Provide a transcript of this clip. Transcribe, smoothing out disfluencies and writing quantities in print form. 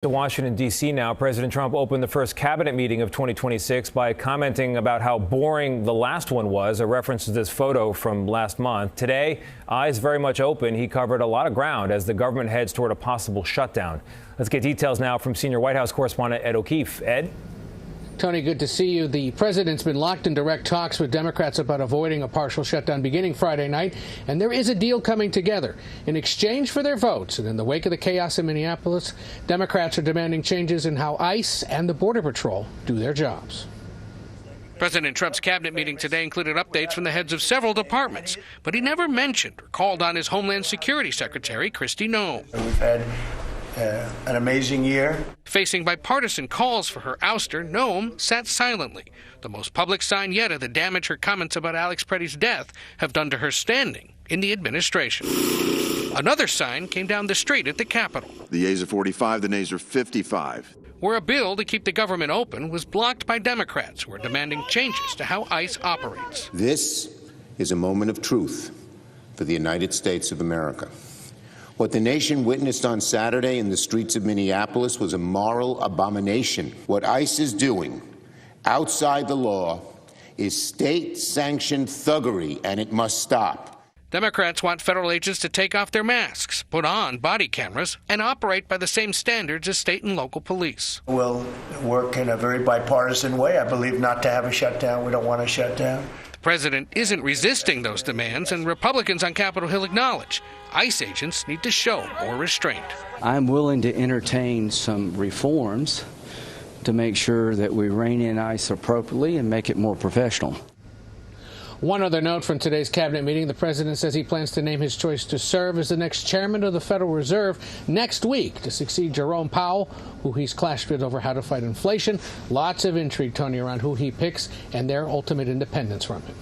To Washington, D.C. now, President Trump opened the first cabinet meeting of 2026 by commenting about how boring the last one was, a reference to this photo from last month. Today, eyes very much open. He covered a lot of ground as the government heads toward a possible shutdown. Let's get details now from senior White House correspondent Ed O'Keefe. Ed? Tony, good to see you. The president's been locked in direct talks with Democrats about avoiding a partial shutdown beginning Friday night, and there is a deal coming together. In exchange for their votes, and in the wake of the chaos in Minneapolis, Democrats are demanding changes in how ICE and the Border Patrol do their jobs. President Trump's cabinet meeting today included updates from the heads of several departments, but he never mentioned or called on his Homeland Security Secretary, Kristi Noem. We've had an amazing year. Facing bipartisan calls for her ouster, Noem sat silently, the most public sign yet of the damage her comments about Alex Preddy's death have done to her standing in the administration. Another sign came down the street at the Capitol. The yeas are 45, the nays are 55. Where a bill to keep the government open was blocked by Democrats who are demanding changes to how ICE operates. This is a moment of truth for the United States of America. What the nation witnessed on Saturday in the streets of Minneapolis was a moral abomination. What ICE is doing outside the law is state-sanctioned thuggery, and it must stop. Democrats want federal agents to take off their masks, put on body cameras, and operate by the same standards as state and local police. We'll work in a very bipartisan way, I believe, not to have a shutdown. We don't want a shutdown. The president isn't resisting those demands, and Republicans on Capitol Hill acknowledge ICE agents need to show more restraint. I'm willing to entertain some reforms to make sure that we rein in ICE appropriately and make it more professional. One other note from today's cabinet meeting, the president says he plans to name his choice to serve as the next chairman of the Federal Reserve next week to succeed Jerome Powell, who he's clashed with over how to fight inflation. Lots of intrigue, Tony, around who he picks and their ultimate independence from him.